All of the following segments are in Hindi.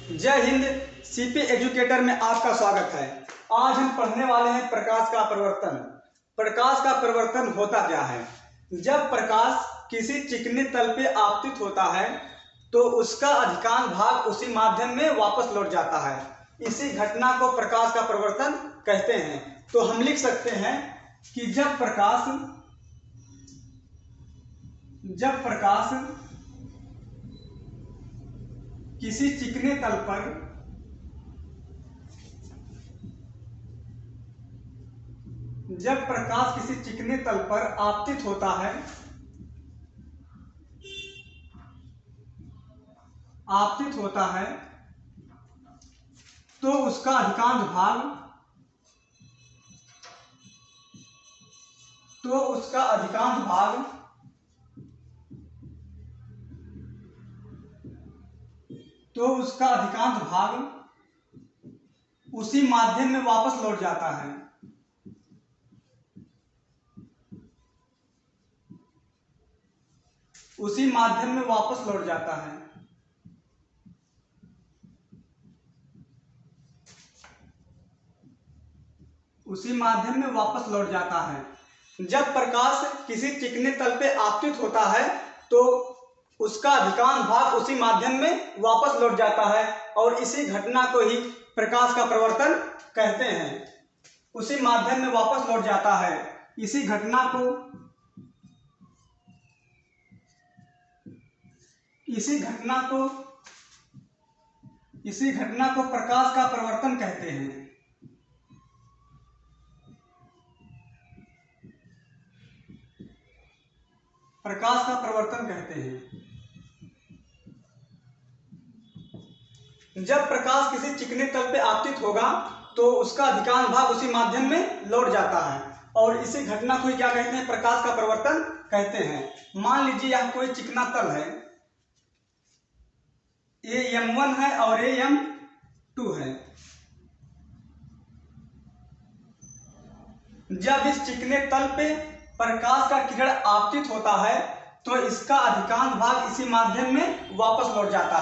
जय हिंद। सीपी एजुकेटर में आपका स्वागत है। आज हम पढ़ने वाले हैं प्रकाश का परिवर्तन। प्रकाश का परिवर्तन होता क्या है? जब प्रकाश किसी चिकने तल पे आपतित होता है तो उसका अधिकांश भाग उसी माध्यम में वापस लौट जाता है। इसी घटना को प्रकाश का परिवर्तन कहते हैं। तो हम लिख सकते हैं कि जब प्रकाश किसी चिकने तल पर आपतित होता है तो उसका अधिकांश भाग उसी माध्यम में वापस लौट जाता है। उसी माध्यम में वापस लौट जाता है। जब प्रकाश किसी चिकने तल पे आपतित होता है तो उसका अधिकांश भाग उसी माध्यम में वापस लौट जाता है और इसी घटना को ही प्रकाश का परिवर्तन कहते हैं। उसी माध्यम में वापस लौट जाता है। इसी घटना को प्रकाश का परिवर्तन कहते हैं। प्रकाश का परिवर्तन कहते हैं। जब प्रकाश किसी चिकने तल पे आपतित होगा तो उसका अधिकांश भाग उसी माध्यम में लौट जाता है और इसी घटना को क्या कहते हैं? प्रकाश का परिवर्तन कहते हैं। मान लीजिए यह कोई चिकना तल है, ये M1 है और ये M2 है। जब इस चिकने तल पे प्रकाश का किरण आपतित होता है तो इसका अधिकांश भाग इसी माध्यम में वापस लौट जाता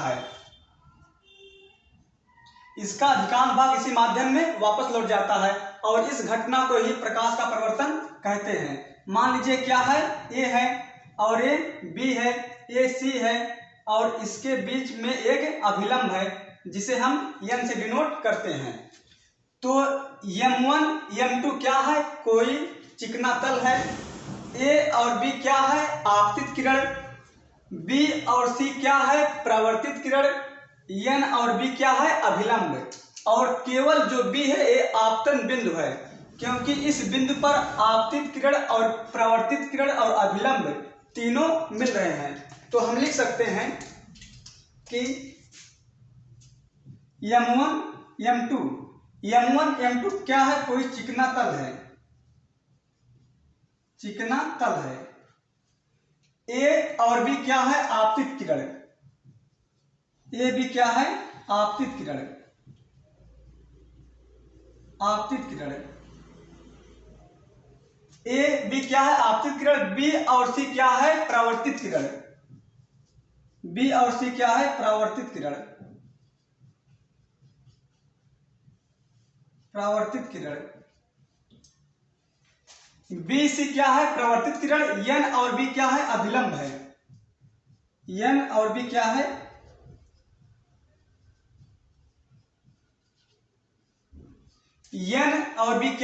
है। और इस घटना को ही प्रकाश का परिवर्तन कहते हैं। मान लीजिए क्या है, A है और ये B है, ये C है और इसके बीच में एक अभिलंब है जिसे हम N से डिनोट करते हैं। तो M1 M2 क्या है? कोई चिकना तल है। A और B क्या है? आपतित किरण। B और C क्या है? परावर्तित किरण। N और B क्या है? अभिलंब। और केवल जो B है ये आपतन बिंदु है, क्योंकि इस बिंदु पर आपतित किरण और परावर्तित किरण और अभिलंब तीनों मिल रहे हैं। तो हम लिख सकते हैं कि M1 M2 क्या है? कोई चिकना तल है। A और B क्या है? आपतित किरण। A B क्या है? आपतित किरण। A B क्या है? आपतित किरण। B और C क्या है? परावर्तित किरण। B C क्या है? परावर्तित किरण। N और B क्या है? अभिलंब है। N और B क्या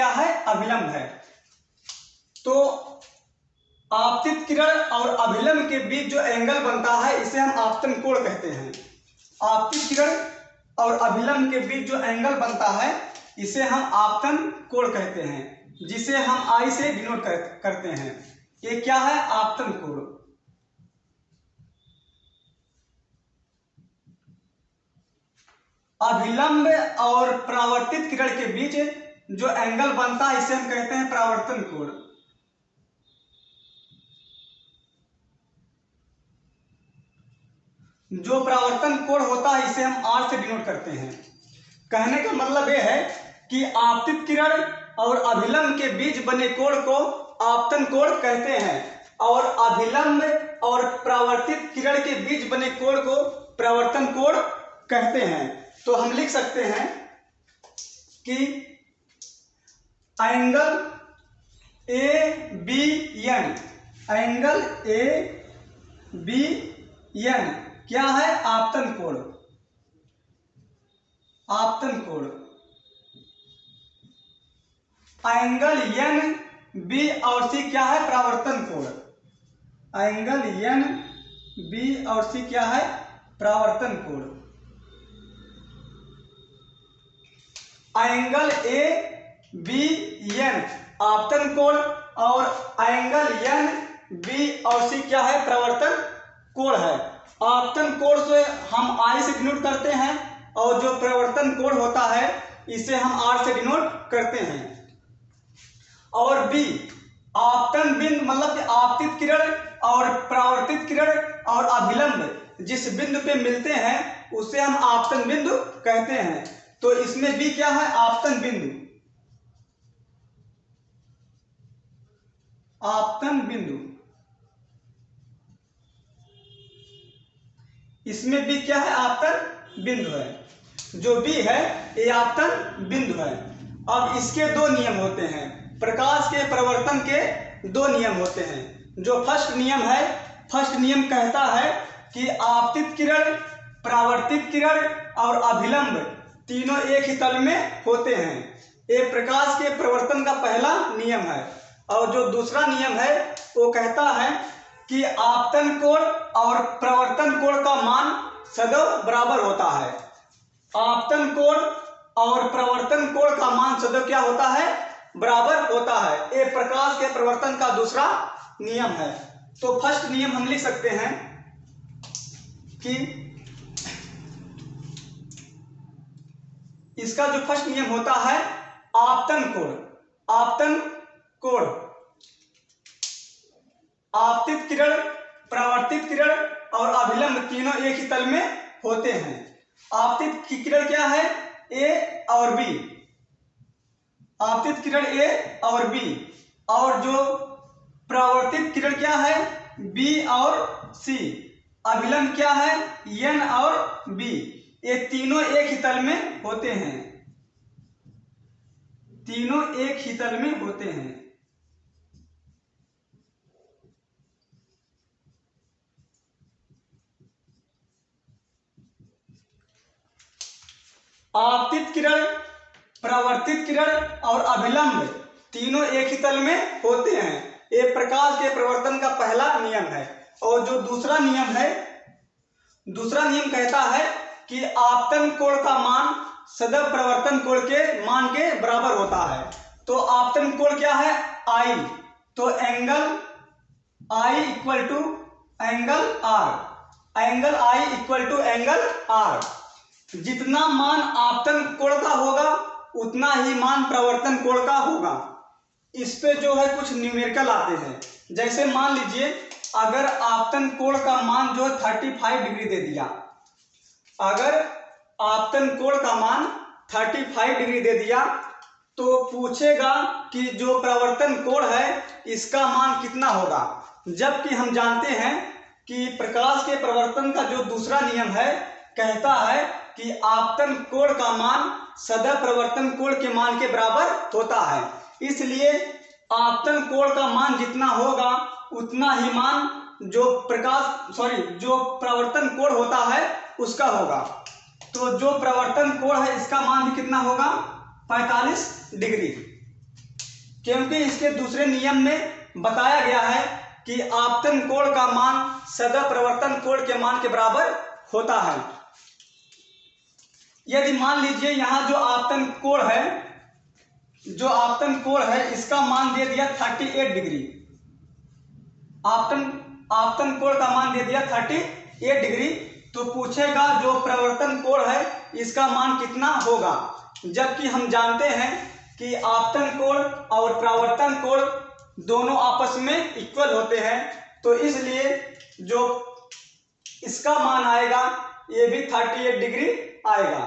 है? अभिलंब है। तो आपतित किरण और अभिलंब के बीच जो एंगल बनता है इसे हम आपतन कोण कहते हैं। आपतित किरण और अभिलंब के बीच जो एंगल बनता है इसे हम आपतन कोण कहते हैं, जिसे हम I से डिनोट करते हैं। ये क्या है? आपतन कोण। अभिलंब और परावर्तित किरण के बीच जो एंगल बनता है इसे हम कहते हैं परावर्तन कोण। जो परावर्तन कोण होता है इसे हम R से डिनोट करते हैं। कहने का मतलब यह है कि आपतित किरण और अभिलंब के बीच बने कोण को आपतन कोण कहते हैं और अभिलंब और परावर्तित किरण के बीच बने कोण को परावर्तन कोण कहते हैं। तो हम लिख सकते हैं कि एंगल ABN, एंगल ABN क्या है? आपतन कोण, आपतन कोण। एंगल NB और C क्या है? परावर्तन कोण। एंगल NB और C क्या है? परावर्तन कोण। एंगल ABN आपतन कोण और एंगल NB और C क्या है? परावर्तन कोण है। आपतन कोण से हम I से डिनोट करते हैं और जो परावर्तन कोण होता है इसे हम R से डिनोट करते हैं। और B आपतन बिंदु मतलब कि आपतित किरण और परावर्तित किरण और अभिलंब जिस बिंदु पे मिलते हैं उसे हम आपतन बिंदु कहते हैं। तो इसमें B क्या है? आपतन बिंदु, आपतन बिंदु। इसमें B क्या है? आपतन बिंदु है। जो B है ये आपतन बिंदु है। अब इसके दो नियम होते हैं, प्रकाश के परावर्तन के दो नियम होते हैं। जो फर्स्ट नियम है, फर्स्ट नियम कहता है कि आपतित किरण, परावर्तित किरण और अभिलंब तीनों एक ही तल में होते हैं। ये प्रकाश के परावर्तन का पहला नियम है। और जो दूसरा नियम है वो कहता है कि आपतन कोण और परावर्तन कोण का मान सदैव बराबर होता है। आपतन कोण और परावर्तन कोण का मान सदैव क्या होता है? बराबर होता है। ये प्रकाश के परावर्तन का दूसरा नियम है। तो फर्स्ट नियम हम लिख सकते हैं कि इसका जो फर्स्ट नियम होता है आपतन कोण, आपतन कोण आपतित किरण, परावर्तित किरण और अभिलंब तीनों एक ही तल में होते हैं। आपतित किरण क्या है? A और B, आपतित किरण A और B। और जो परावर्तित किरण क्या है? B और C। अभिलंब क्या है? N और B। ये तीनों एक ही तल में होते हैं, तीनों एक ही तल में होते हैं। आपतित किरण, परावर्तित किरण और अभिलंब तीनों एक ही तल में होते हैं। ये प्रकाश के परावर्तन का पहला नियम है। और जो दूसरा नियम है, दूसरा नियम कहता है कि आपतन कोण का मान सदैव परावर्तन कोण के मान के बराबर होता है। तो आपतन कोण क्या है? I। तो angle I equal to angle R, angle I equal to angle R। जितना मान आपतन कोण का होगा उतना ही मान परावर्तन कोण का होगा। इस पे जो है कुछ न्यूमेरिकल आते हैं। जैसे मान लीजिए अगर आपतन कोण का मान जो है 35 डिग्री दे दिया, अगर आपतन कोण का मान 35 डिग्री दे दिया तो पूछेगा कि जो परावर्तन कोण है इसका मान कितना होगा। जबकि हम जानते हैं कि प्रकाश के परावर्तन का जो दूसरा नियम है कहता है कि आपतन कोण का मान सदैव परावर्तन कोण के मान के बराबर होता है। इसलिए आपतन कोण का मान जितना होगा उतना ही मान जो जो परावर्तन कोण होता है उसका होगा। तो जो परावर्तन कोण है इसका मान भी कितना होगा? 45 डिग्री। क्योंकि इसके दूसरे नियम में बताया गया है कि आपतन कोण का मान सदैव परावर्तन कोण के मान के बराबर होता है। यदि मान लीजिए यहाँ जो आपतन कोण है, जो आपतन कोण है इसका मान दे दिया 38 डिग्री, आपतन कोण का मान दे दिया 38 डिग्री, तो पूछेगा जो परावर्तन कोण है इसका मान कितना होगा। जबकि हम जानते हैं कि आपतन कोण और परावर्तन कोण दोनों आपस में इक्वल होते हैं। तो इसलिए जो इसका मान आएगा ये भी 38 डिग्री आएगा।